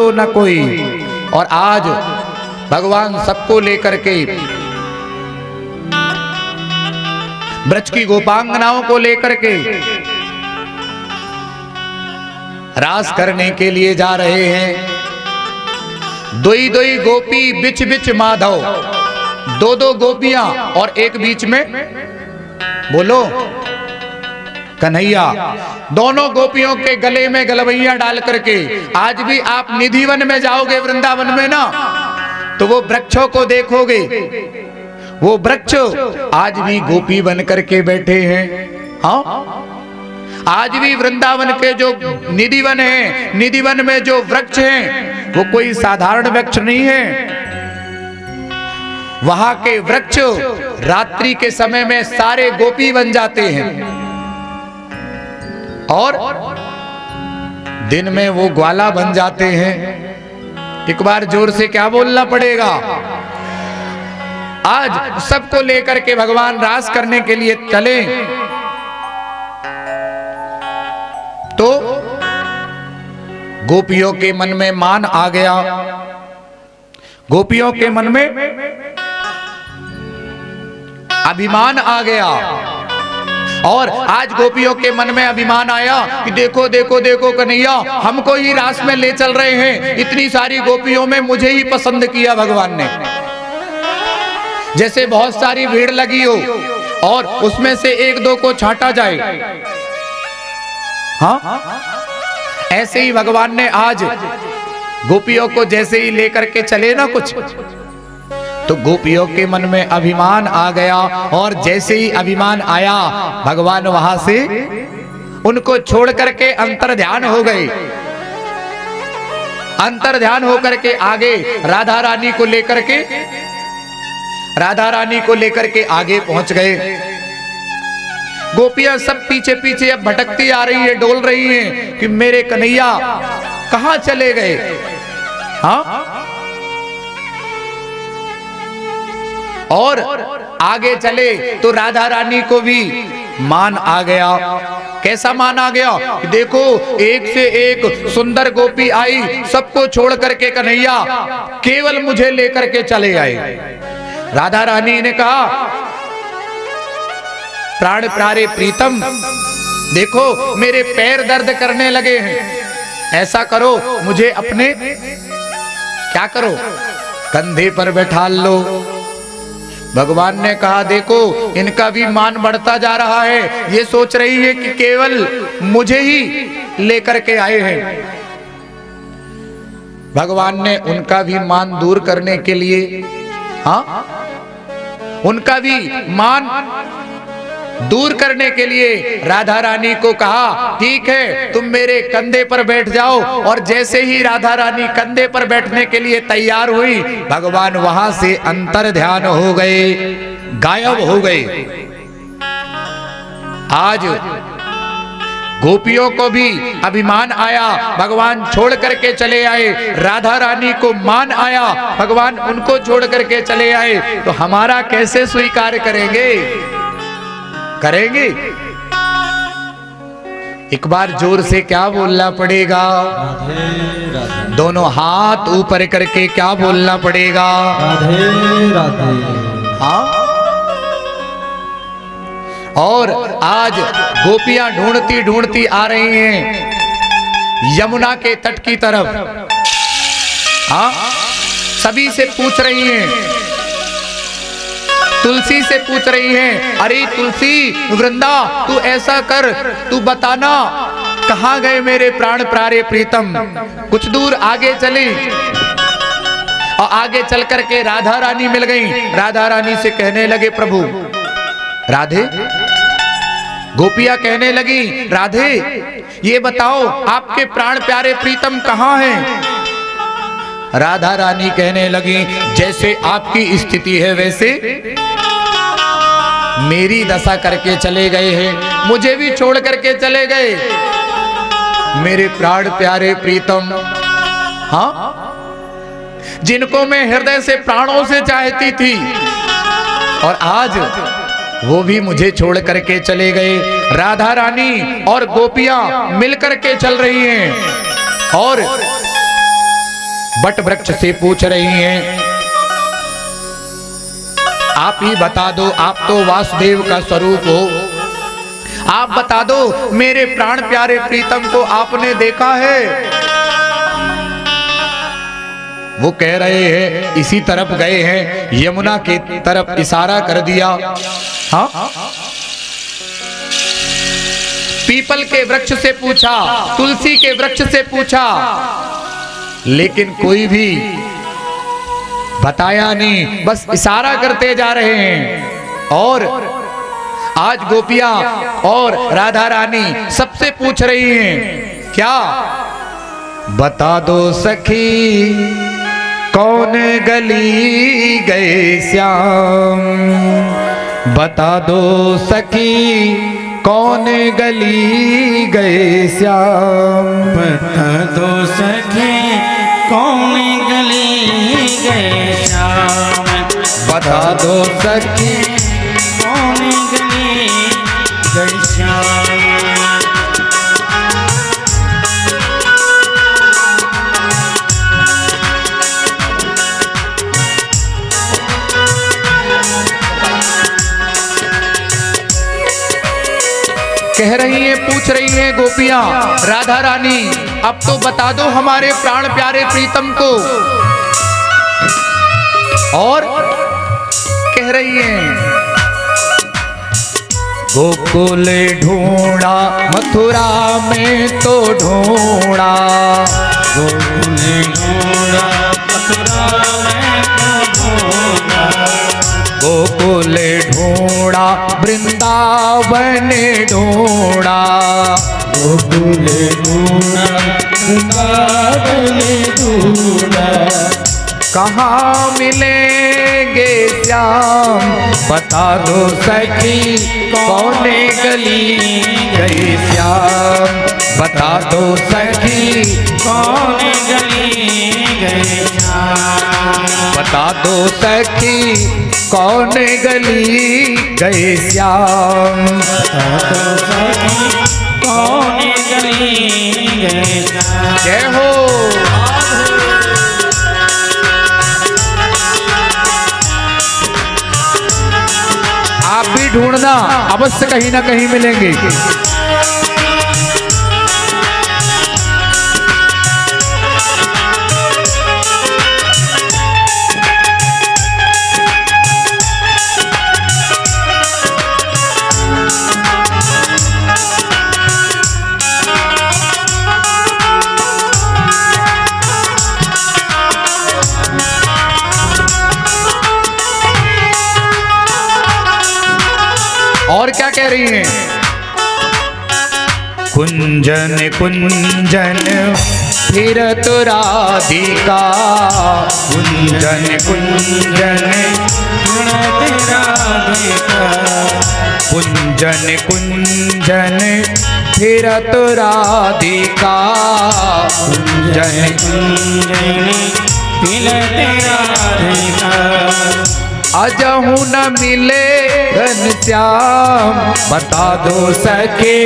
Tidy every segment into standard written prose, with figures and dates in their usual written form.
तो न कोई। और आज भगवान सबको लेकर के ब्रज की गोपांगनाओं को लेकर के रास करने के लिए जा रहे हैं। दोई दोई गोपी बिच बिच माधव, दो दो गोपियां और एक बीच में बोलो कन्हैया। दोनों गोपियों के गले में गलवैया डाल करके आज भी आप निधिवन में जाओगे वृंदावन में ना, तो वो वृक्षों को देखोगे, वो वृक्ष आज भी गोपी बन करके बैठे हैं। हाँ, आज भी वृंदावन के जो निधिवन है, निधिवन में जो वृक्ष हैं वो कोई साधारण वृक्ष नहीं है। वहां के वृक्ष रात्रि के समय में सारे गोपी बन जाते हैं और दिन में वो ग्वाला बन जाते हैं। एक बार जोर से क्या बोलना पड़ेगा? आज सबको लेकर के भगवान रास करने के लिए चले तो गोपियों के मन में मान आ गया, गोपियों के मन में अभिमान आ गया। और आज गोपियों के मन में अभिमान आया कि देखो देखो देखो कन्हैया, हमको ही रास में ले चल रहे हैं, इतनी सारी गोपियों में मुझे ही पसंद किया भगवान ने। जैसे बहुत सारी भीड़ लगी हो और उसमें से एक दो को छांटा जाए, हाँ, ऐसे ही भगवान ने आज गोपियों को जैसे ही लेकर के चले ना कुछ, तो गोपियों के मन में अभिमान आ गया। और जैसे ही अभिमान आया भगवान वहां से उनको छोड़ करके अंतर ध्यान हो गए। अंतर ध्यान होकर के आगे राधा रानी को लेकर के, राधा रानी को लेकर के आगे पहुंच गए। गोपियां सब पीछे पीछे अब भटकती आ रही है, डोल रही हैं कि मेरे कन्हैया कहां चले गए। हाँ, और आगे चले तो राधा रानी को भी मान आ गया। कैसा मान आ गया? देखो एक से एक सुंदर गोपी आई, सबको छोड़ करके कन्हैया केवल मुझे लेकर के चले आए। राधा रानी ने कहा, प्राण प्यारे प्रीतम, देखो मेरे पैर दर्द करने लगे हैं, ऐसा करो मुझे अपने क्या करो कंधे पर बैठा लो। भगवान ने कहा देखो इनका भी मान बढ़ता जा रहा है, ये सोच रही है कि केवल मुझे ही लेकर के आए हैं। भगवान ने उनका भी मान दूर करने के लिए, हाँ, उनका भी मान दूर करने के लिए राधा रानी को कहा ठीक है तुम मेरे कंधे पर बैठ जाओ। और जैसे ही राधा रानी कंधे पर बैठने के लिए तैयार हुई, भगवान वहां से अंतर ध्यान हो गए, गायब हो गए। आज गोपियों को भी अभिमान आया, भगवान छोड़ करके चले आए। राधा रानी को मान आया, भगवान उनको छोड़ करके चले आए। तो हमारा कैसे स्वीकार करेंगे? करेंगे? एक बार जोर से क्या बोलना पड़ेगा? राधे राधे। दोनों हाथ ऊपर करके क्या बोलना पड़ेगा? राधे राधे। हाँ, और आज गोपियां ढूंढती ढूंढती आ रही हैं यमुना के तट की तरफ। हाँ, सभी से पूछ रही हैं, तुलसी से पूछ रही हैं, अरे तुलसी वृंदा तू ऐसा कर, तू बताना कहां गए मेरे प्राण प्यारे प्रीतम। कुछ दूर आगे चली और आगे चल करके राधा रानी मिल गई। राधा रानी से कहने लगे प्रभु राधे, गोपियां कहने लगी राधे ये बताओ आपके प्राण प्यारे प्रीतम कहां हैं? राधा रानी कहने लगी जैसे आपकी स्थिति है वैसे मेरी दशा करके चले गए हैं, मुझे भी छोड़ करके चले गए मेरे प्राण प्यारे प्रीतम। हाँ, जिनको मैं हृदय से प्राणों से चाहती थी और आज वो भी मुझे छोड़ करके चले गए। राधा रानी और गोपियां मिलकर के चल रही हैं और वट वृक्ष से पूछ रही हैं, आप ही बता दो, आप तो वासुदेव का स्वरूप हो, आप बता दो मेरे प्राण प्यारे प्रीतम को आपने देखा है? वो कह रहे हैं इसी तरफ गए हैं, यमुना की तरफ इशारा कर दिया। हाँ, पीपल के वृक्ष से पूछा, तुलसी के वृक्ष से पूछा, लेकिन कोई भी बताया नहीं, बस इशारा करते जा रहे हैं। और आज गोपियां और राधा रानी सबसे पूछ रही हैं, क्या? बता दो सखी कौन गली गए श्याम, बता दो सखी कौन गली गए श्याम, बता दो सखी कौन गली गए श्याम, बता दो सखी कौन गली गए श्याम। कह रही हैं, पूछ रही हैं गोपियां, राधा रानी अब तो बता दो हमारे प्राण प्यारे प्रीतम को। और कह रही हैं, गोकुल ढूंढा मथुरा में तो ढूंढा, गोकुल ढूंढा मथुरा में तो ढूंढा, गोकुल ढूंढा वृंदावन ढूंढा, गोकुल ढूंढा वृंदावन ढूंढा, कहाँ मिलेंगे श्याम, बता दो सखी कौन गली गई श्याम, बता दो सखी कौन गली गए श्याम, बता दो सखी कौन गली गए श्याम, बता दो सखी कौन गली गए श्याम। जय हो। आप भी ढूंढना, अवश्य कहीं ना कहीं मिलेंगे। और क्या कह रही हैं? कुंजन कुंजन फिरत राधिका, कुंजन कुंजन फिरत राधिका, कुंजन कुंजन फिरत राधिका, कुंजन कुंजन फिरत राधिका, अजहू न मिले घनश्याम, बता दो सके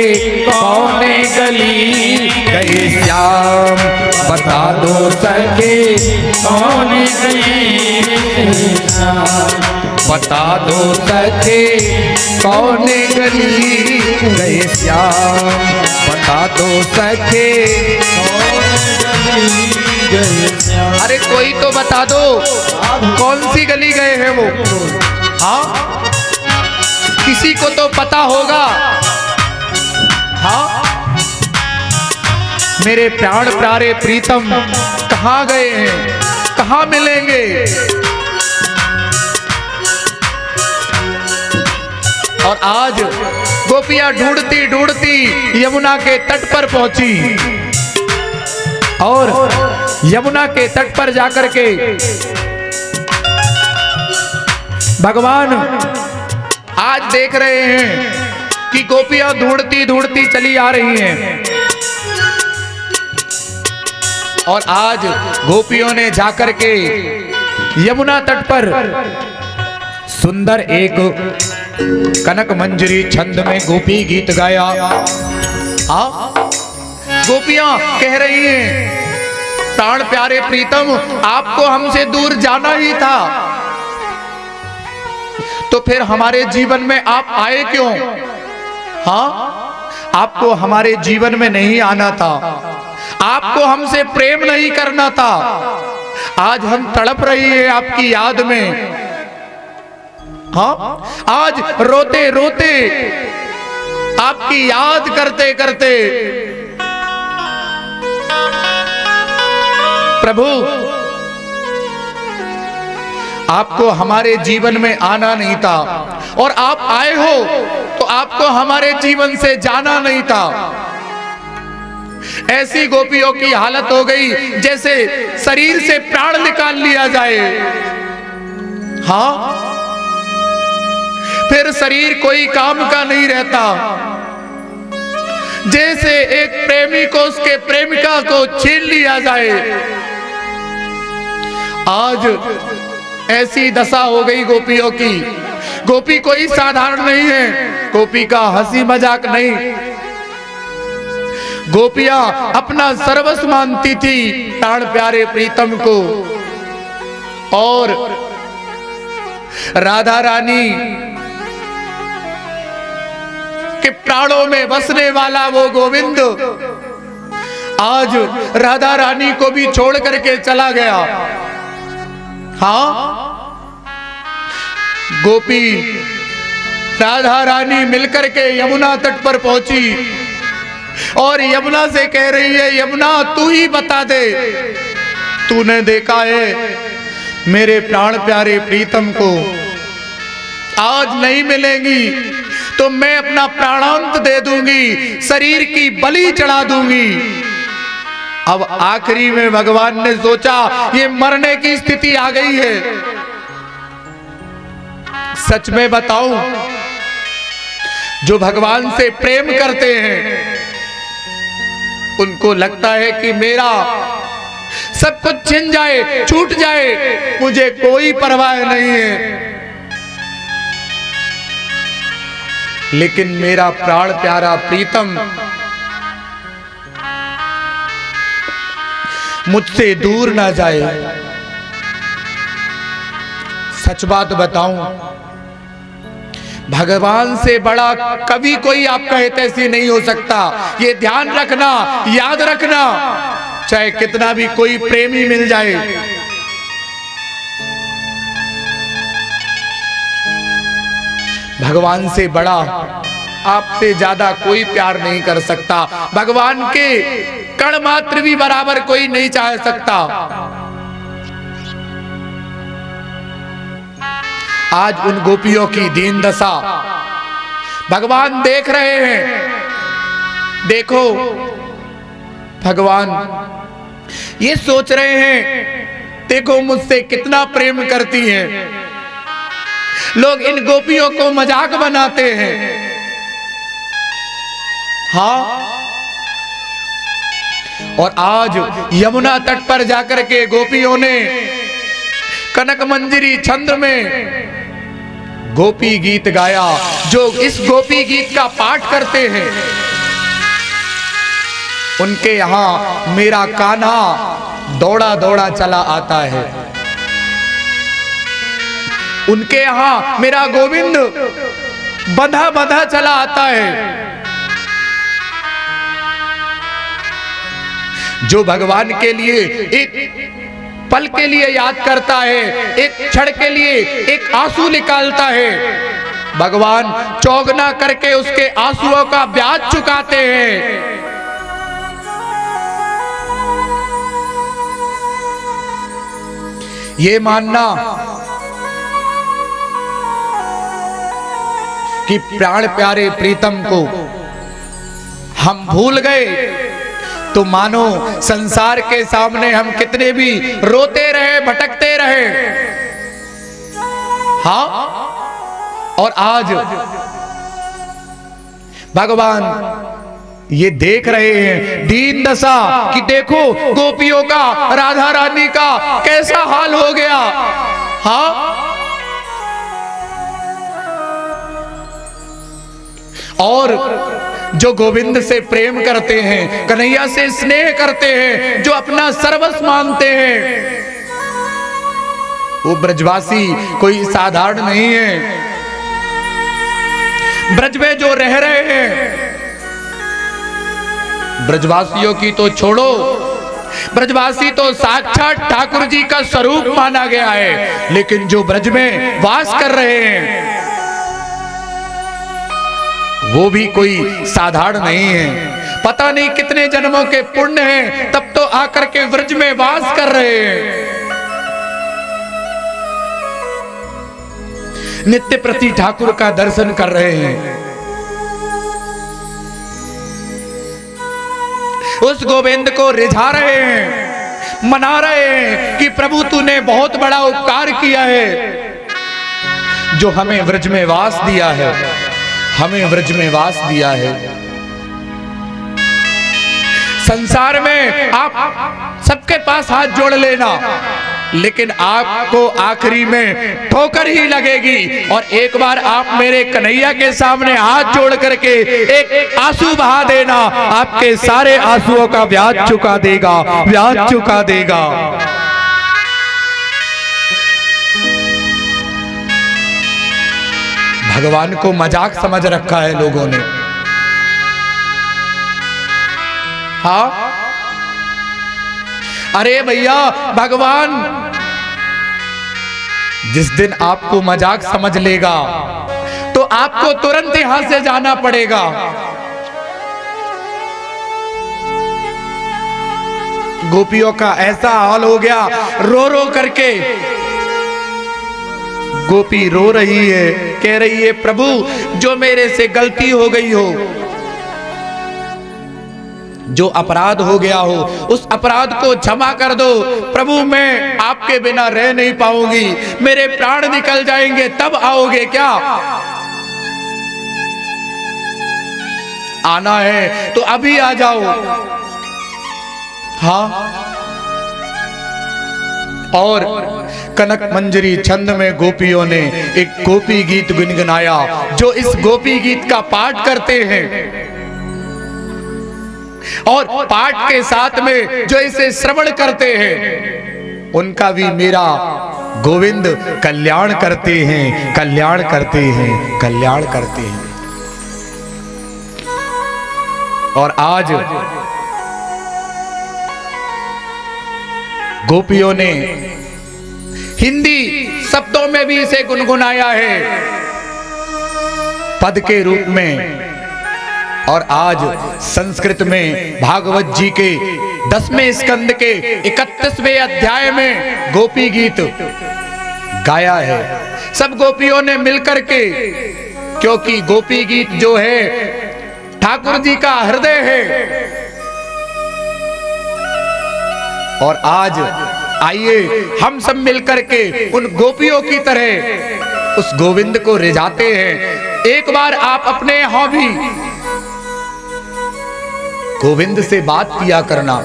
कौन गली गए श्याम, बता दो सके कौन गली गए श्याम, बता दो सके कौन गली गए श्याम, बता दो सके कौन गली गए श्याम। अरे कोई तो बता दो कौन सी गली गए हैं वो? हाँ, किसी को तो पता होगा। हाँ, मेरे प्राण प्यारे प्रीतम कहाँ गए हैं, कहाँ मिलेंगे? और आज गोपियां ढूंढती ढूंढती यमुना के तट पर पहुंची, और यमुना के तट पर जाकर के भगवान आज देख रहे हैं कि गोपियां ढूंढती ढूंढती चली आ रही हैं। और आज गोपियों ने जाकर के यमुना तट पर सुंदर एक कनक मंजरी छंद में गोपी गीत गाया। गोपियां कह रही हैं, प्राण प्यारे प्रीतम, आपको हमसे दूर जाना ही था, तो फिर हमारे जीवन में आप आए क्यों? हाँ, आपको हमारे जीवन में नहीं आना था, आपको हमसे प्रेम नहीं करना था। आज हम तड़प रही है आपकी याद में। हाँ, आज रोते रोते आपकी याद करते करते प्रभु, आपको हमारे जीवन में आना नहीं था, और आप आए हो तो आपको हमारे जीवन से जाना नहीं था। ऐसी गोपियों की हालत हो गई जैसे शरीर से प्राण निकाल लिया जाए। हाँ, फिर शरीर कोई काम का नहीं रहता। जैसे एक प्रेमी को उसके प्रेमिका को छीन लिया जाए, आज ऐसी दशा हो गई गोपियों की। गोपी कोई साधारण नहीं है, गोपी का हंसी मजाक नहीं। गोपियां अपना सर्वस्व मानती थी प्राण प्यारे प्रीतम को, और राधा रानी के प्राणों में बसने वाला वो गोविंद आज राधा रानी को भी छोड़ करके चला गया। हाँ, गोपी राधा रानी मिलकर के यमुना तट पर पहुंची और यमुना से कह रही है, यमुना तू ही बता दे, तूने देखा है मेरे प्राण प्यारे प्रीतम को, आज नहीं मिलेंगी तो मैं अपना प्राणांत दे दूंगी, शरीर की बलि चढ़ा दूंगी। अब आखिरी में भगवान ने सोचा ये मरने की स्थिति आ गई है। सच में बताऊं, जो भगवान से प्रेम करते हैं उनको लगता है कि मेरा सब कुछ छिन जाए, छूट जाए, मुझे कोई परवाह नहीं है, लेकिन मेरा प्राण प्यारा प्रीतम मुझसे दूर ना जाए। सच बात बताऊं, भगवान से बड़ा कभी कोई आपका हितैषी नहीं हो सकता। ये ध्यान रखना, याद रखना, चाहे कितना भी कोई प्रेमी मिल जाए, भगवान से बड़ा, आपसे ज्यादा कोई प्यार नहीं कर सकता। भगवान के कण मात्र भी बराबर कोई नहीं चाह सकता। आज उन गोपियों की दीन दशा भगवान देख रहे हैं। देखो, भगवान ये सोच रहे हैं, देखो मुझसे कितना प्रेम करती हैं। लोग इन गोपियों को मजाक बनाते हैं। हाँ, और आज यमुना तट पर जाकर के गोपियों ने कनक मंजरी छंद में गोपी गीत गाया। जो इस गोपी गीत का पाठ करते हैं उनके यहां मेरा कान्हा दौड़ा दौड़ा चला आता है, उनके यहां मेरा गोविंद बंधा बंधा चला आता है। जो भगवान के लिए एक पल के लिए याद करता है, एक क्षण के लिए एक आंसू निकालता है, भगवान चौगना करके उसके आंसुओं का ब्याज चुकाते हैं। ये मानना कि प्राण प्यारे प्रीतम को हम भूल गए तो मानो संसार के सामने हम कितने भी रोते रहे, भटकते रहे। हाँ, और आज भगवान ये देख रहे हैं दीन दशा कि देखो गोपियों का, राधा रानी का कैसा हाल हो गया। हाँ, और जो गोविंद से प्रेम करते हैं, कन्हैया से स्नेह करते हैं, जो अपना सर्वस्व मानते हैं, वो ब्रजवासी कोई साधारण नहीं है। ब्रज में जो रह रहे हैं, ब्रजवासियों की तो छोड़ो, ब्रजवासी तो साक्षात ठाकुर जी का स्वरूप माना गया है, लेकिन जो ब्रज में वास कर रहे हैं वो भी कोई साधारण नहीं है। पता नहीं कितने जन्मों के पुण्य हैं, तब तो आकर के ब्रज में वास कर रहे हैं। नित्य प्रति ठाकुर का दर्शन कर रहे हैं। उस गोविंद को रिझा रहे हैं, मना रहे हैं कि प्रभु तूने बहुत बड़ा उपकार किया है, जो हमें व्रज में वास दिया है, हमें व्रज में वास दिया है। संसार में आप सबके पास हाथ जोड़ लेना, लेकिन आपको आखिरी में ठोकर ही लगेगी। और एक बार आप मेरे कन्हैया के सामने हाथ जोड़ करके एक आंसू बहा देना, आपके सारे आंसुओं का ब्याज चुका देगा, ब्याज चुका देगा। भगवान को मजाक समझ रखा है लोगों ने। हाँ, अरे भैया, भगवान जिस दिन आपको मजाक समझ लेगा तो आपको तुरंत यहां से जाना पड़ेगा। गोपियों का ऐसा हाल हो गया, रो रो करके गोपी रो रही है, कह रही है प्रभु जो मेरे से गलती हो गई हो, जो अपराध हो गया हो, उस अपराध को क्षमा कर दो। प्रभु मैं आपके बिना रह नहीं पाऊंगी, मेरे प्राण निकल जाएंगे, तब आओगे क्या? आना है तो अभी आ जाओ। हाँ, और कनक मंजरी छंद में गोपियों ने एक गोपी गीत गुनगुनाया। जो इस गोपी गीत का पाठ करते हैं और पाठ के साथ में जो इसे श्रवण करते हैं, उनका भी मेरा गोविंद कल्याण करते हैं, कल्याण करते हैं, कल्याण करते हैं। और आज गोपियों ने हिंदी शब्दों में भी इसे गुनगुनाया है पद के रूप में, और आज संस्कृत में भागवत जी के 10वें स्कंद के 31वें अध्याय में गोपी गीत गाया है सब गोपियों ने मिलकर के, क्योंकि गोपी गीत जो है ठाकुर जी का हृदय है। और आज आइए हम सब मिलकर के उन गोपियों की तरह उस गोविंद को रिझाते हैं। एक बार आप अपने यहां भी गोविंद से बात किया करना,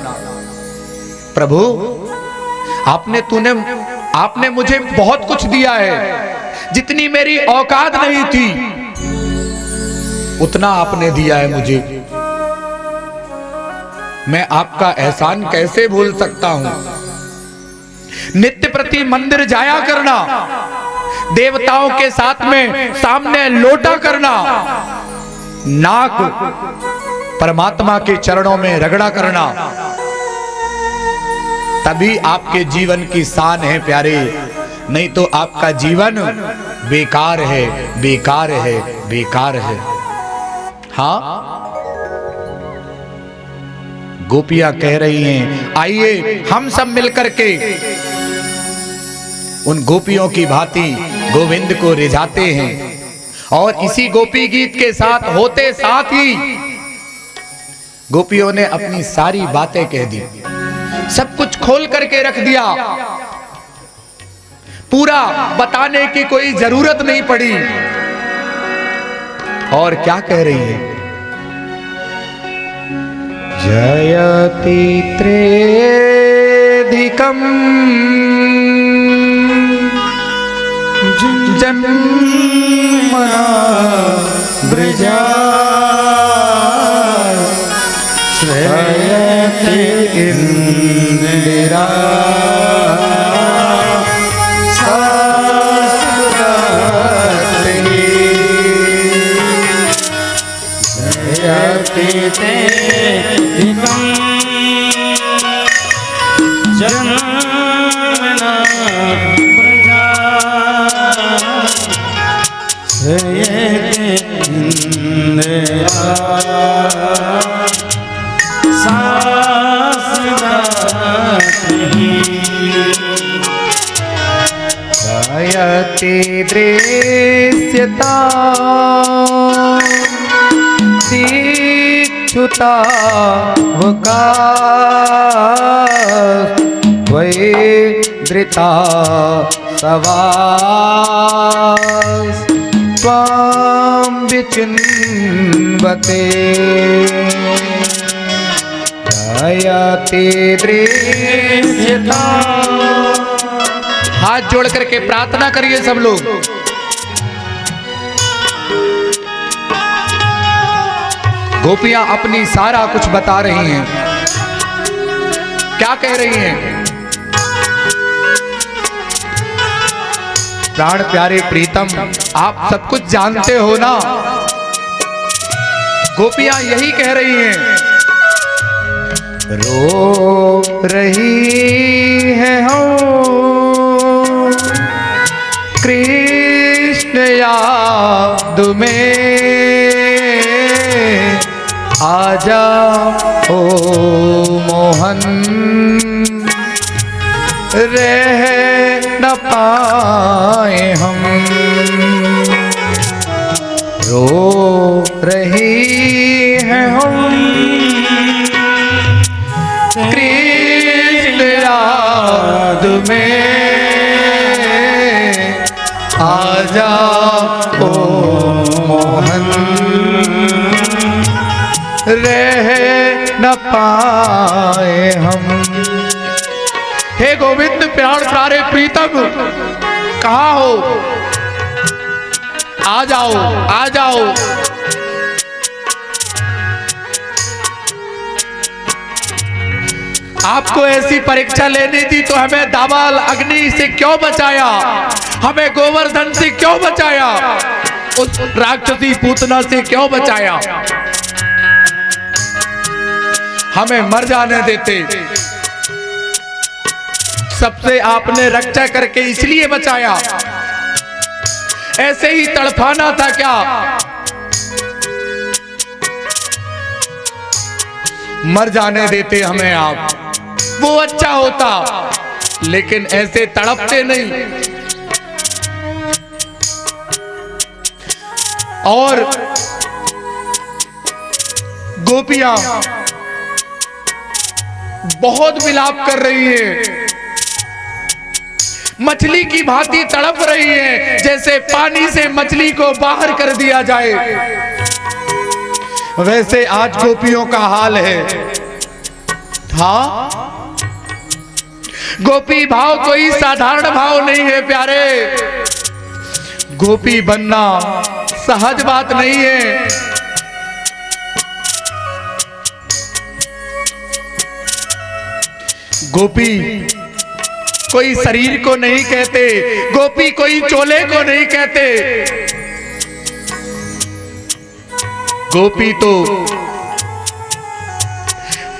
प्रभु आपने मुझे बहुत कुछ दिया है, जितनी मेरी औकात नहीं थी उतना आपने दिया है मुझे। मैं आपका एहसान कैसे भूल सकता हूं। नित्य प्रति मंदिर जाया करना, देवताओं के साथ में सामने लोटा करना, नाक परमात्मा के चरणों में रगड़ा करना, तभी आपके जीवन की शान है प्यारे, नहीं तो आपका जीवन बेकार है, बेकार है, बेकार है। हाँ, गोपियां कह रही हैं आइए हम सब मिलकर के उन गोपियों की भांति गोविंद को रिझाते हैं। और इसी गोपी गीत के साथ होते साथ ही गोपियों ने अपनी सारी बातें कह दी, सब कुछ खोल करके रख दिया, पूरा बताने की कोई जरूरत नहीं पड़ी। और क्या कह रही है? जयति त्रेधिकम् जन्मना ब्रजा रहती इंदिरा शाश्वती रहती ते इदं जन्मना प्रजा रहती इंदिरा गायति दृश्यता दीक्षुता वै धृता सवास त्वां विचिन्वते गायति दृश्यता। हाथ जोड़ करके प्रार्थना करिए सब लोग। गोपियां अपनी सारा कुछ बता रही हैं। क्या कह रही हैं? प्राण प्यारे प्रीतम, आप सब कुछ जानते हो ना। गोपियां यही कह रही हैं। रो रही है हम कृष्ण याद में, आजा ओ मोहन रह न पाए हम। रो रही है हम कृष्ण याद में, आजा ओ मोहन रह न पाए हम। हे गोविंद प्राण प्यारे प्रीतम, कहाँ हो? आ जाओ, आ जाओ। आपको ऐसी परीक्षा लेनी थी तो हमें दावाल अग्नि से क्यों बचाया? हमें गोवर्धन से क्यों बचाया? उस राक्षसी पूतना से क्यों बचाया? हमें मर जाने देते। सबसे आपने रक्षा करके इसलिए बचाया। ऐसे ही तड़फाना था क्या? मर जाने देते हमें आप, वो अच्छा होता। लेकिन ऐसे तड़पते नहीं। और गोपियां बहुत विलाप कर रही है, मछली की भांति तड़प रही है, जैसे पानी से मछली को बाहर कर दिया जाए। वैसे आज गोपियों का हाल है। हाँ, गोपी भाव कोई साधारण भाव नहीं है प्यारे। गोपी बनना सहज बात नहीं है। गोपी कोई शरीर को नहीं कहते, गोपी कोई चोले को नहीं कहते। गोपी तो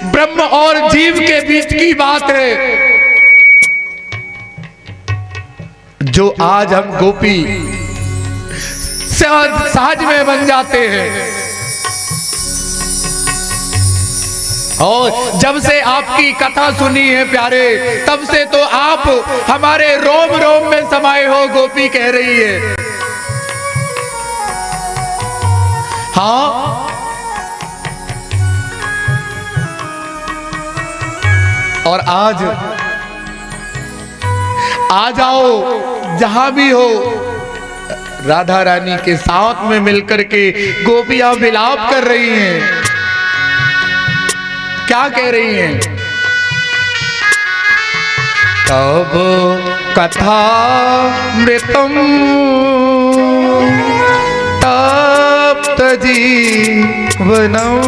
ब्रह्म और जीव के बीच की बात है। जो आज हम गोपी सहज में बन जाते हैं। और जब से आपकी कथा सुनी है प्यारे, तब से तो आप हमारे रोम रोम में समाये हो। गोपी कह रही है। हाँ, और आज आ जाओ जहां भी हो। राधा रानी के साथ में मिलकर के गोपियां विलाप कर रही हैं। क्या कह रही हैं? तब कथा मृतम तप्त जीवनम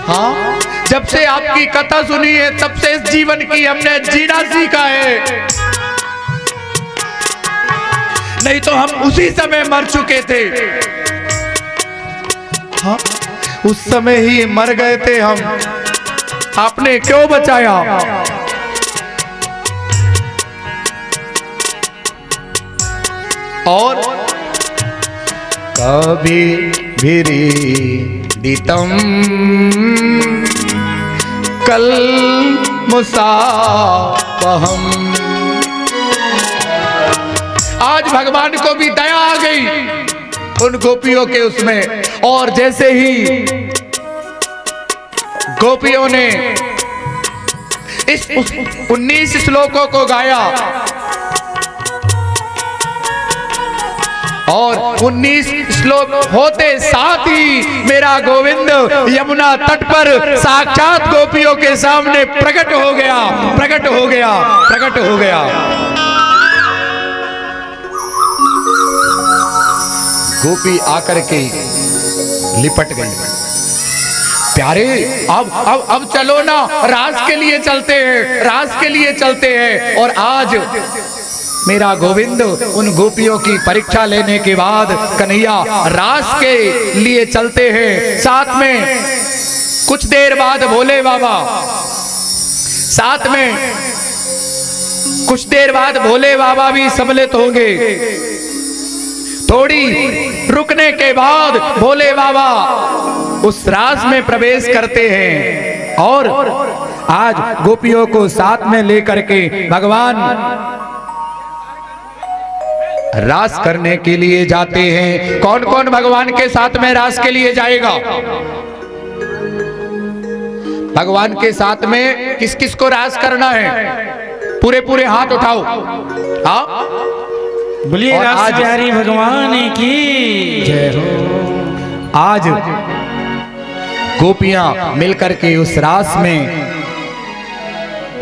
हाँ, जब से आपकी कथा सुनी है तब से इस जीवन की हमने जीना सीखा है, नहीं तो हम उसी समय मर चुके थे। हाँ, उस समय ही मर गए थे हम, आपने क्यों बचाया? और कभी दितम कल मुसाफहम। आज भगवान को भी दया आ गई उन गोपियों के उसमें, और जैसे ही गोपियों ने इस 19 श्लोकों को गाया और 19 श्लोक होते साथ ही मेरा गोविंद यमुना तट पर साक्षात गोपियों के सामने प्रकट हो गया, प्रकट हो गया, प्रकट हो गया। गोपी आकर के लिपट गई। प्यारे, अब चलो ना, रास के लिए चलते हैं, रास के लिए चलते हैं। और आज मेरा गोविंद उन गोपियों की परीक्षा लेने के बाद कन्हैया रास के लिए चलते हैं। साथ में कुछ देर बाद भोले बाबा, साथ में कुछ देर बाद भोले बाबा भी सम्मिलित होंगे। थोड़ी रुकने के बाद भोले बाबा उस रास में प्रवेश करते हैं और आज गोपियों को साथ में लेकर के भगवान रास करने के लिए जाते हैं। कौन कौन भगवान के साथ में रास के लिए जाएगा? भगवान के साथ में किस किस को रास करना है? पूरे पूरे हाथ उठाओ। हाँ, बोलिए रास बिहारी भगवान की जय हो। आज गोपियां मिलकर के उस रास में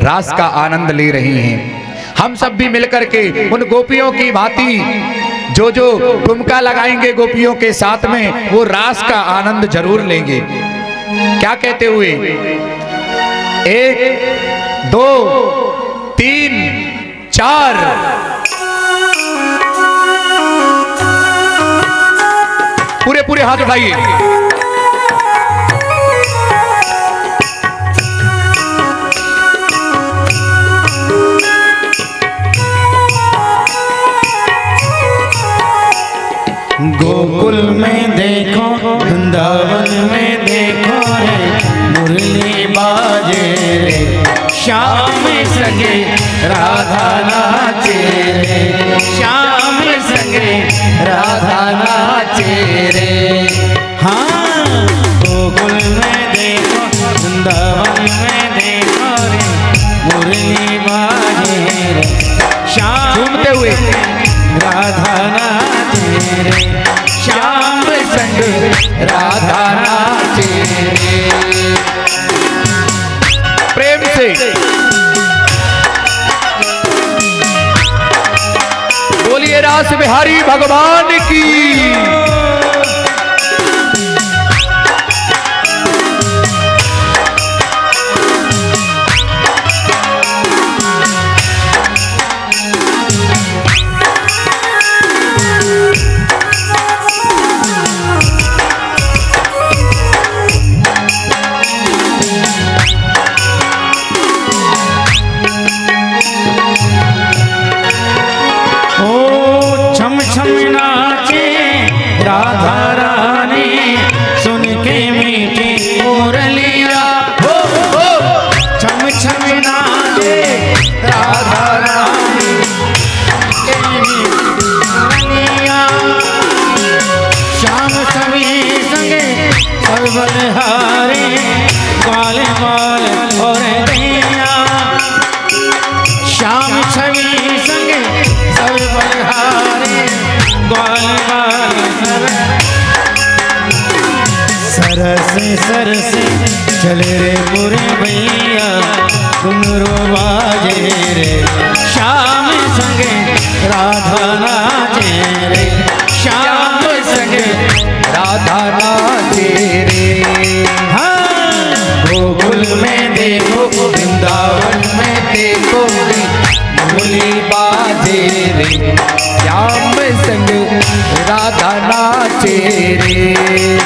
रास का आनंद ले रही हैं। हम सब भी मिलकर के उन गोपियों की भांति जो जो ठुमका लगाएंगे गोपियों के साथ में, वो रास का आनंद जरूर लेंगे। क्या कहते हुए? 1 2 3 4। पूरे पूरे हाथ उठाइए। गोकुल में देखो, वृंदावन में देखो रे, मुरली बाजे रे, श्याम संगे राधा नाचे रे, श्याम संगे राधा नाचे रे। हाँ, गोकुल में देखो, वृंदावन में देखो रे, मुरली बाजे रे, श्याम झूमते हुए राधा नाचे रे, श्याम संग राधा नाचे रे। प्रेम से बोलिए रास बिहारी भगवान की। छम छम नाचे राधा रानी, सुन के मीठी मुरलिया। हो छम छम नाचे राधा रानी, के मीठी मुरलिया। श्याम सभी संगे सब बलिहारी, ग्वाल ग्वाल और दैया। श्याम छवि संगे सब बलिहारी, ग्वाल ग्वाल सरस सरस चले रे पूरे भैया, घुंघरू बाजे रे, श्याम संगे राधा नाचे रे, श्याम संगे राधा नाचे रे। गोकुल में देखो वृंदावन में देखो मुरली बाजे रे, श्याम संग राधा नाचे रे।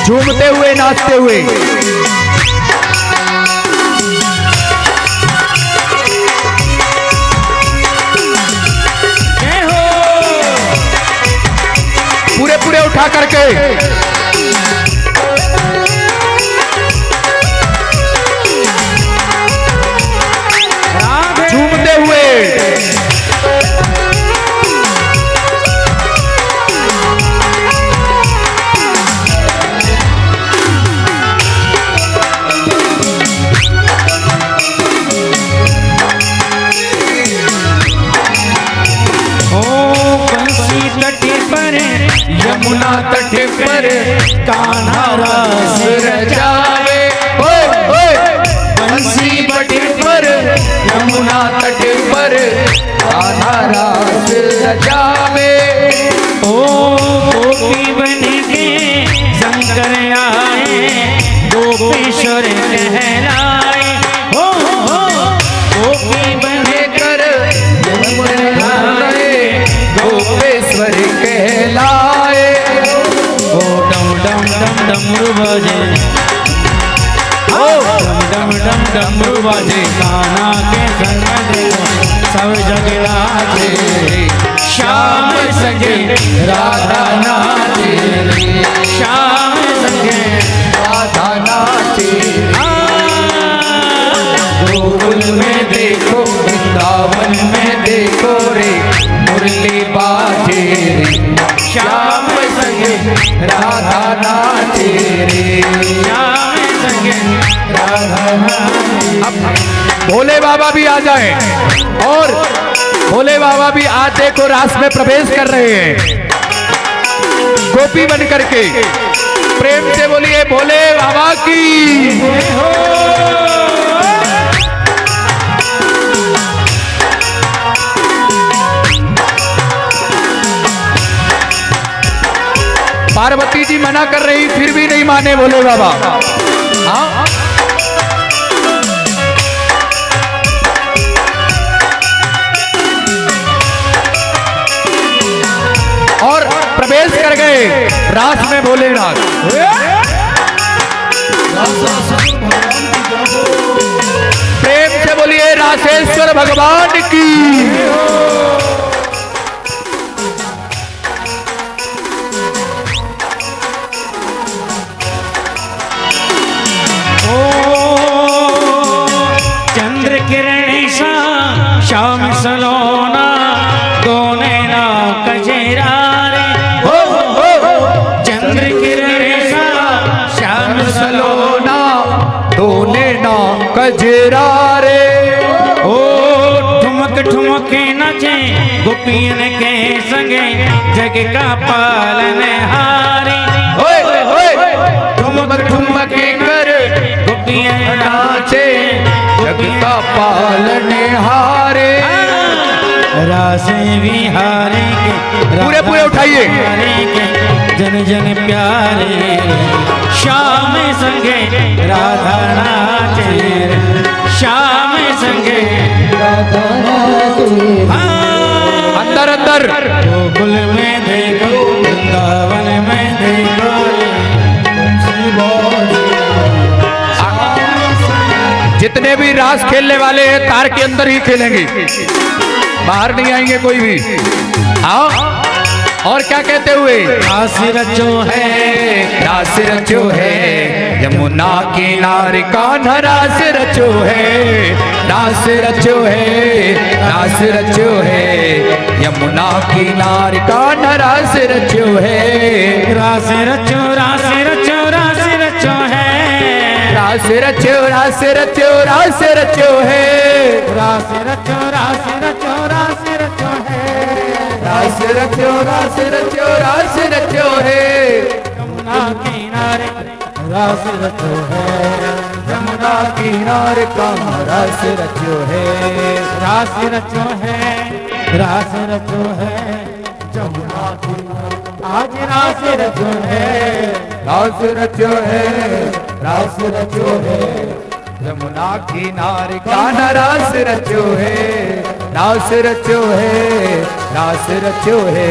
झूमते हुए नाचते हुए पूरे पूरे उठा करके झूमते हुए यमुना तट पर कान्हा रास रचावे, बंसी बट पर यमुना तट पर कान्हा रास रचावे। ओ गोपी बन के शंकर आए, गोपीश्वर कहलाए। हो गोपी बन कर यमुना आए, गोपेश्वर कहलाए। ओ डम डम डम डमरू बजे, ओ डम डम डम डमरू बजे, कान्हा के संग देखो सब जग नाचे, श्याम संगे राधा नाचे रे, श्याम संगे राधा नाचे। गोकुल में देखो वृंदावन में देखो रे, मुरली बाजे रे, श्याम संगे राधा नाचे रे, श्याम संगे राधा नाचे। अब भोले बाबा भी आ जाएं और भोले बाबा भी आज देखो रास में प्रवेश कर रहे हैं गोपी बन करके। प्रेम से बोलिए भोले बाबा की। पार्वती जी मना कर रही फिर भी नहीं माने भोले बाबा। हाँ और प्रवेश कर गए रास में भोलेनाथ। प्रेम से बोलिए रासेश्वर भगवान की। चंद्र किरण सा श्याम सलोना, दोने ना कचेरा रे। चंद्र किरण सा श्याम सलोना दोने ना कजरा रे। ओ ठुमक ठुमक नचे गोपियन के संगे, जग का पालन हारी। ठुमक ठुमक कर गोपियन नाचे जग का पालन हारे। रासे विहारे के पूरे पूरे उठाइए। जन जन प्यारे, श्याम संगे राधा नाचे, श्याम संगे राधा नाचे। अंदर अंदर गोकुल में देखो वृंदावन में देखो, जितने भी रास खेलने वाले हैं तार के अंदर ही खेलेंगे, बाहर नहीं आएंगे कोई भी। हाँ और क्या कहते हुए? रास रचो है, रास रचो है यमुना किनारे कान्हा रास रचो है। रास रचो है, रास रचो है यमुना किनारे कान्हा रास रचो है। रास रचो रास रचो रास रचो है, रास रचो रास रचो रास रचो है। रास रचो रास रचो रास रचो है, रास रचो रास रचो रास रचो है। यमुना किनारे रास रचो है, यमुना किनारे कान्हा रास रचो है। रास रचो है। रास रचो है जमुना किनारे, आज रास रचो है, रास रचो है, रास रचो है यमुना किनारे, कान्हा रास रचो है, रास रचो है, रास रचो है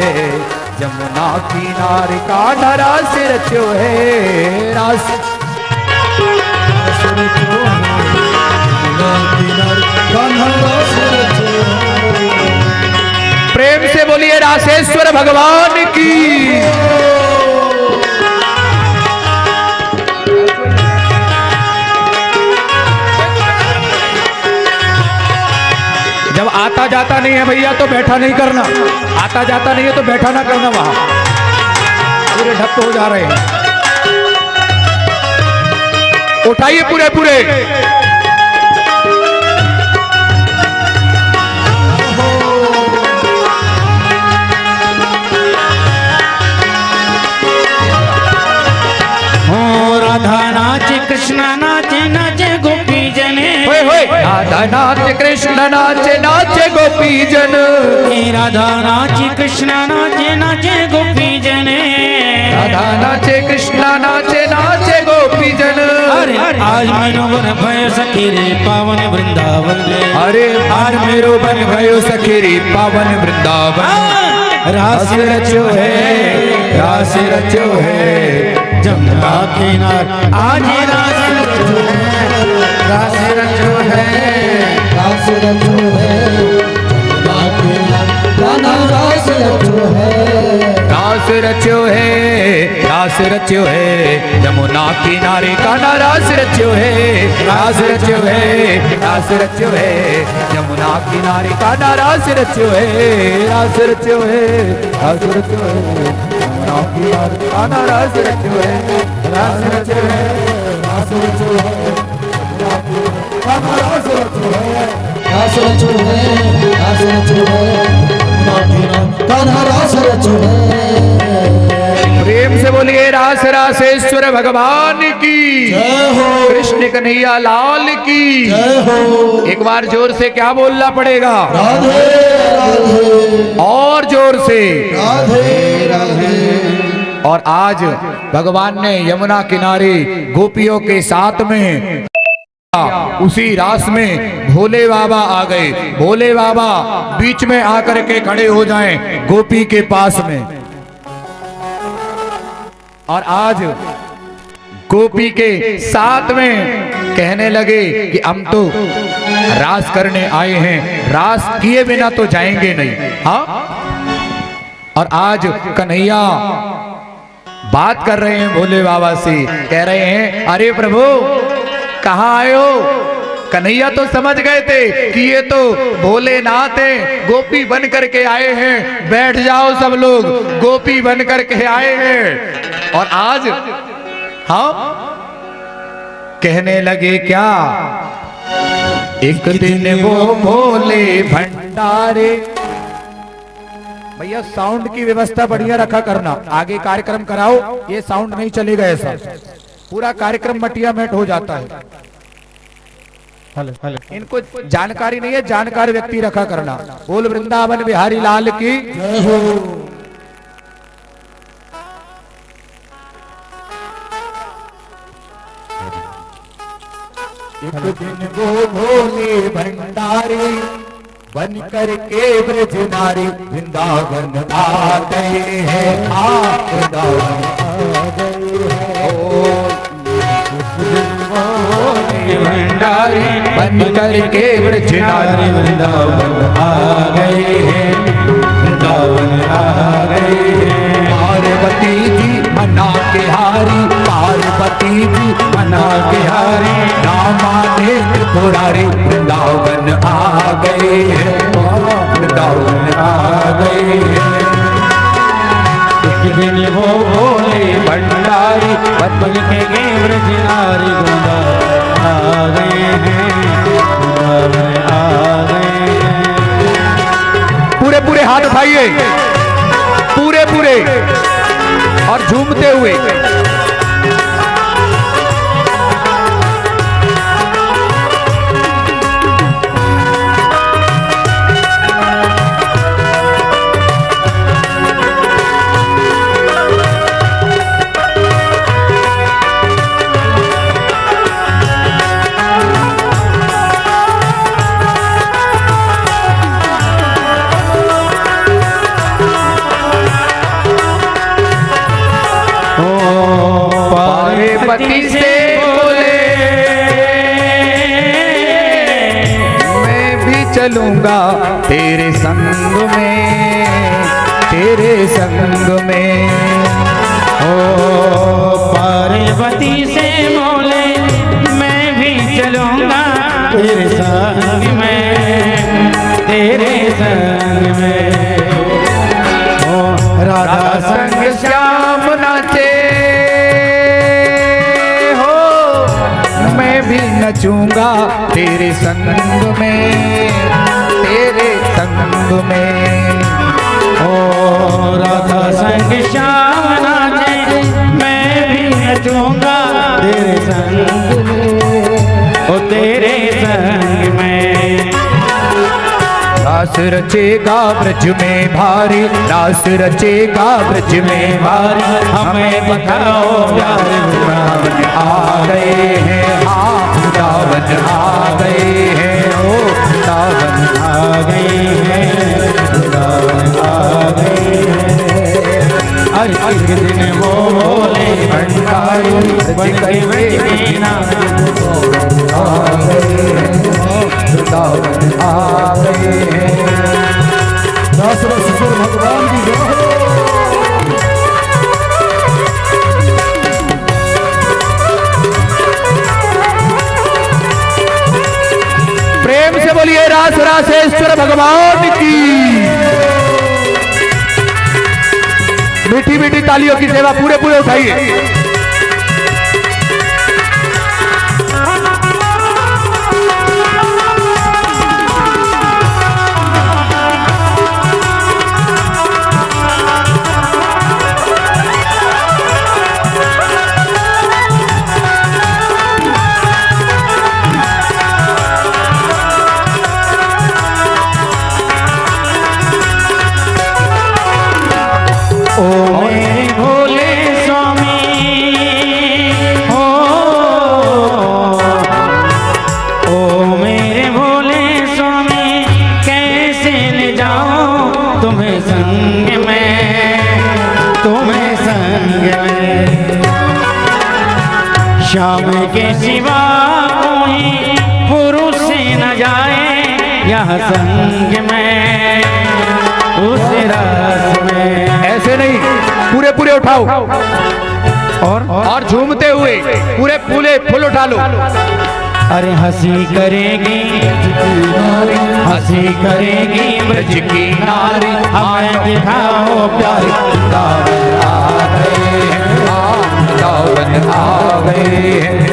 यमुना किनारे, कान्हा रास रचो है, रास रचो है जमुना किनारे, कान्हा रास रचो है। प्रेम से बोलिए रासेश्वर भगवान की। जब आता जाता नहीं है भैया तो बैठा नहीं करना, आता जाता नहीं है तो बैठा ना करना, वहां पूरे ढप हो जा रहे हैं। उठाइए पूरे पूरे। राधा नाचे कृष्ण नाचे नाचे गोपी जने, राधा नाचे कृष्ण नाचे नाचे गोपी जन, राधा नाचे कृष्ण नाचे नाचे गोपी जने, राधा नाचे कृष्ण नाचे नाचे गोपी जन। अरे आज मेरो बन भयो सखी रे पावन वृंदावन में, अरे आज मेरो बन भयो सखी रे पावन वृंदावन, रास रचो है, रास रचो है जमुना किनारे, आज रास रचो है, रास रचो है, रास रचो है जमुना किनारे, कान्हा रास रचो है, रास रचो है, रास रचो है यमुना किनारे, कान्हा रास रचो है, रास रचो है, रास रचो है यमुना किनारे, कान्हा रास रचो है, रास रचो है, रास रचो है यमुना किनारे, कान्हा रास रचो है, रास रचो है, रास रचो है कान्हा रास रचो है, रास रचो है, रास रचो है जमुना किनारे, कान्हा रास रचो है। प्रेम से बोलिए रास रासेश्वर भगवान की जय हो, कृष्ण कन्हैया लाल की जय हो। एक बार जोर से क्या बोलना पड़ेगा? राधे राधे, और जोर से राधे राधे। और आज भगवान ने यमुना किनारे गोपियों के साथ में उसी रास में भोले बाबा आ गए। भोले बाबा बीच में आकर के खड़े हो जाएं गोपी के पास में, और आज गोपी के साथ में कहने लगे कि हम तो रास करने आए हैं, रास किए बिना तो जाएंगे नहीं। हाँ, और आज कन्हैया बात कर रहे हैं भोले बाबा से, कह रहे हैं अरे प्रभु कहाँ आए हो? कन्हैया तो समझ गए थे कि ये तो भोलेनाथ हैं, गोपी बन करके आए हैं, बैठ जाओ सब लोग, गोपी बन करके आए हैं। और आज हम कहने लगे क्या? एक दिन वो भोले भंडारे। भैया साउंड की व्यवस्था बढ़िया रखा करना, आगे कार्यक्रम कराओ, ये साउंड नहीं चलेगा, ऐसा पूरा कार्यक्रम मटिया मेट हो जाता है। इनको जानकारी नहीं है, जानकार व्यक्ति रखा करना। बोल वृंदावन बिहारी लाल की जय हो। एक दिन वो भोले भंडारी बन करके ब्रज नारी वृंदावन आ गए हैं, वृंदावन आ गए हैं। भंडारी बन करके ब्रज नारी वृंदावन आ गए हैं, वृंदावन आ गए हैं। पार्वती जी मना के हारी, पार्वती जी मना के हारी, नामाने त्रिपुरारी वृंदावन आ गए हैं, वृंदावन आ गए हैं। एक दिन वो भोले भंडारी बन के गए ब्रज नारी वृंदावन आ गए हैं, वृंदावन आ गए हैं। पूरे पूरे हाथ उठाइए, पूरे पूरे, और झूमते हुए। भक्ति से बोले मैं भी चलूंगा तेरे संग में, तेरे संग में। ओ पार्वती से बोले मैं भी चलूंगा तेरे संग में, तेरे संग में। ओ राधा संग श्याम नाचे हो मैं भी नचूंगा तेरे संग में, तेरे संग में। ओ राधा संग श्याम नाचे मैं भी नचूंगा तेरे संग में, ओ तेरे संग में। रास रचेगा ब्रज में भारी, रास रचेगा ब्रज में भारी, हमें बताओ प्यार वृंदावन आ गए हैं, हाँ वृंदावन आ गए हैं, ओ वृंदावन आ गए हैं, वृंदावन आ गए हैं। हर एक दिन वो बोले भंडारी बन के ब्रज आ गए हैं, वृंदावन आ गए हैं। दास रसगुर भगवान की जय हो। प्रेम से बोलिए रास रासेश्वर भगवान की। मीठी मीठी तालियों की सेवा पूरे पूरे उठाइए। ओ मेरे भोले स्वामी हो, ओ मेरे भोले स्वामी कैसे ले जाऊं तुम्हें संग में, तुम्हें संग में। श्याम के सिवा कोई पुरुष न जाए यह संग में, उस रास में। ऐसे नहीं, पूरे पूरे उठाओ और झूमते हुए पूरे पूरे फुल उठा लो। अरे हंसी करेगी हंसी करेगी ब्रज की नारी, हमें दिखाओ प्यार। वृंदावन आ गए हैं, हाँ वृंदावन आ गए हैं।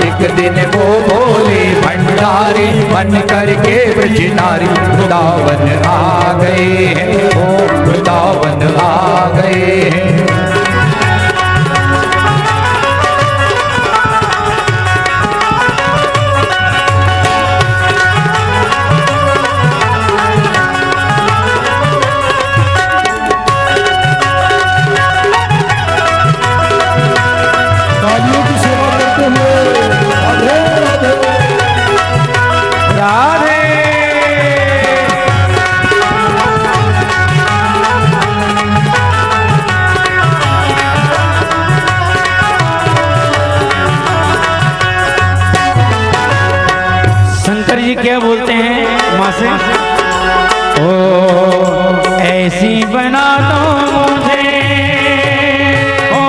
एक दिन वो बोले भंडारी बन करके ब्रज नारी, वृंदावन आ गए हैं, ओ वृंदावन आ गए हैं। तालियों की सेवा करते हुए राधे राधे। राधे शंकर जी क्या बोलते हैं माँ से? ओ ऐसी बना दो मुझे, ओ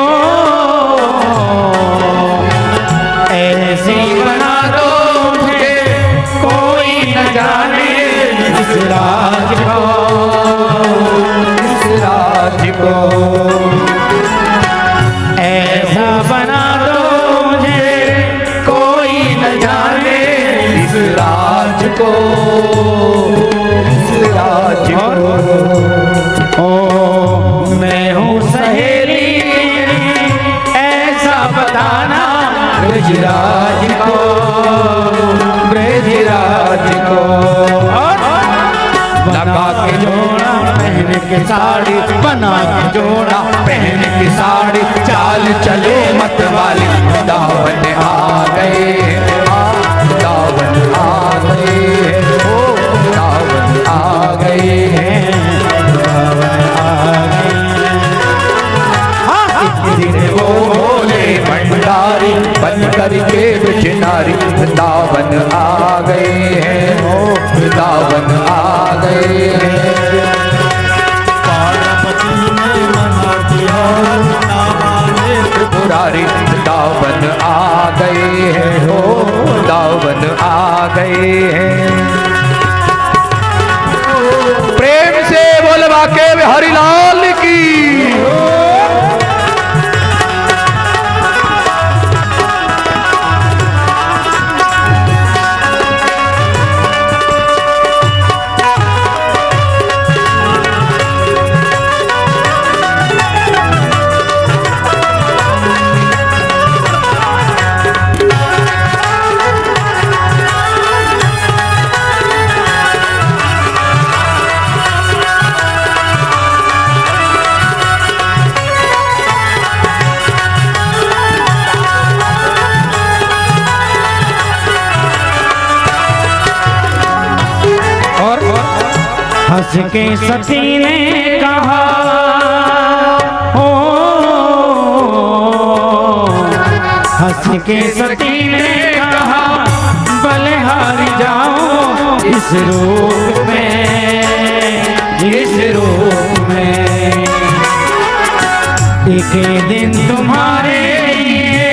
ऐसी बना दो मुझे कोई न जाने इस राज को, इस राज को ऐसा बना दो मुझे कोई न जाने इस राज को, इस राज को। ओ मैं हूँ सहेली ऐसा बताना ब्रजराज को, ब्रजराज को। लगा के जोड़ा पहन के साड़ी, बना के जोड़ा पहन के साड़ी, चाल चले मत वाली। वृंदावन आ गए, वृंदावन आ गए, ओ वृंदावन आ गए हैं। वृंदावन आ गए। एक दिन वो बोले नारी वृंदावन आ गए हैं, हो वृंदावन आ गए हैं। प्रेम से बोलवा के बिहारी लाल की। हंस के सती ने कहा, ओ हंस के सती ने कहा, बलिहारी जाओ इस रूप में, इस रूप में। एक दिन तुम्हारे लिए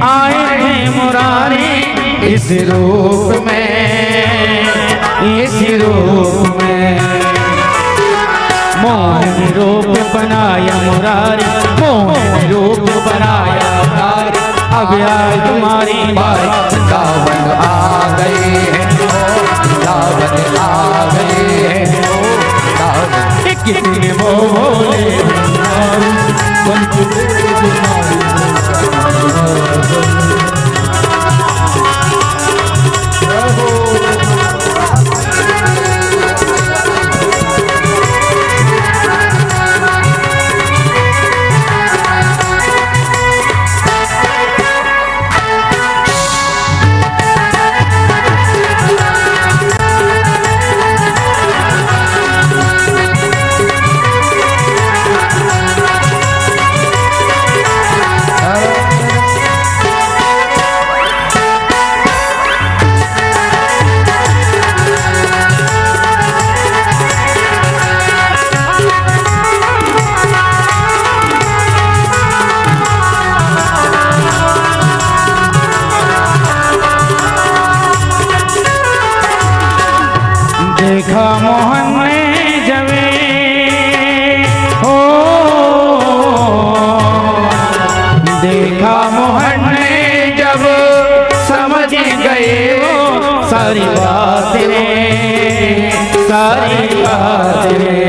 आए थे मुरारी इस रूप में, इस रूप में। मोहन रूप बनाया मुरारी, मोहन रूप बनाया मुरारी। अब आज तुम्हारी बारी, वृंदावन आ गए हैं, वृंदावन आ गए हैं, वृंदावन। कितने बोले देखा मोहन ने जबे, हो देखा मोहन ने जब, समझ गए वो सारी बात रे, सारी बात रे।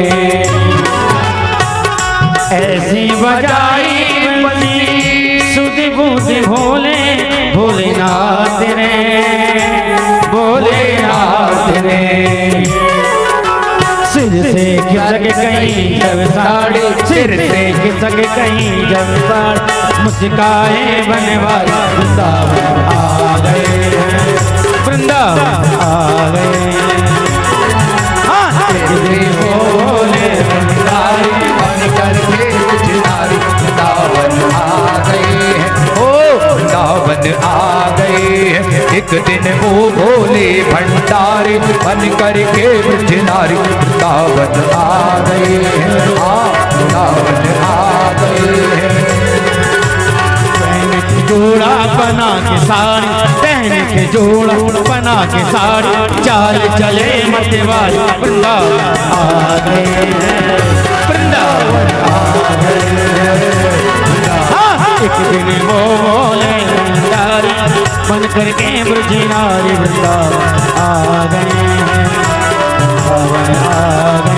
ऐसी बजाई बंसी सुध बुध भोले, भोलेनाथ रे, भोलेनाथ रे। सिर से खिसक कहीं जब साड़ी, सिर से खिसक कहीं जब साड़ी। मुस्काए बनवारी, वृंदावन आ गए, वृंदावन आ गए। हाँ बोले नारी बन करके कुछ नारी, वृंदावन आ गए हैं, ओ वृंदावन आ गए हैं। एक दिन वो भोले भंडारी बन करके कुछ नारी, वृंदावन आ गए हैं, वृंदावन आ गए हैं। जोड़ा बना के साड़ी, पहन के जोड़ा बना के साड़ी, चाल चले मतवारी, वृंदावन आ गए, वृंदावन आ गए। एक दिन वो बोले भंडारी बन करके ब्रज नारी, वृंदावन आ गए, वृंदावन आ गए।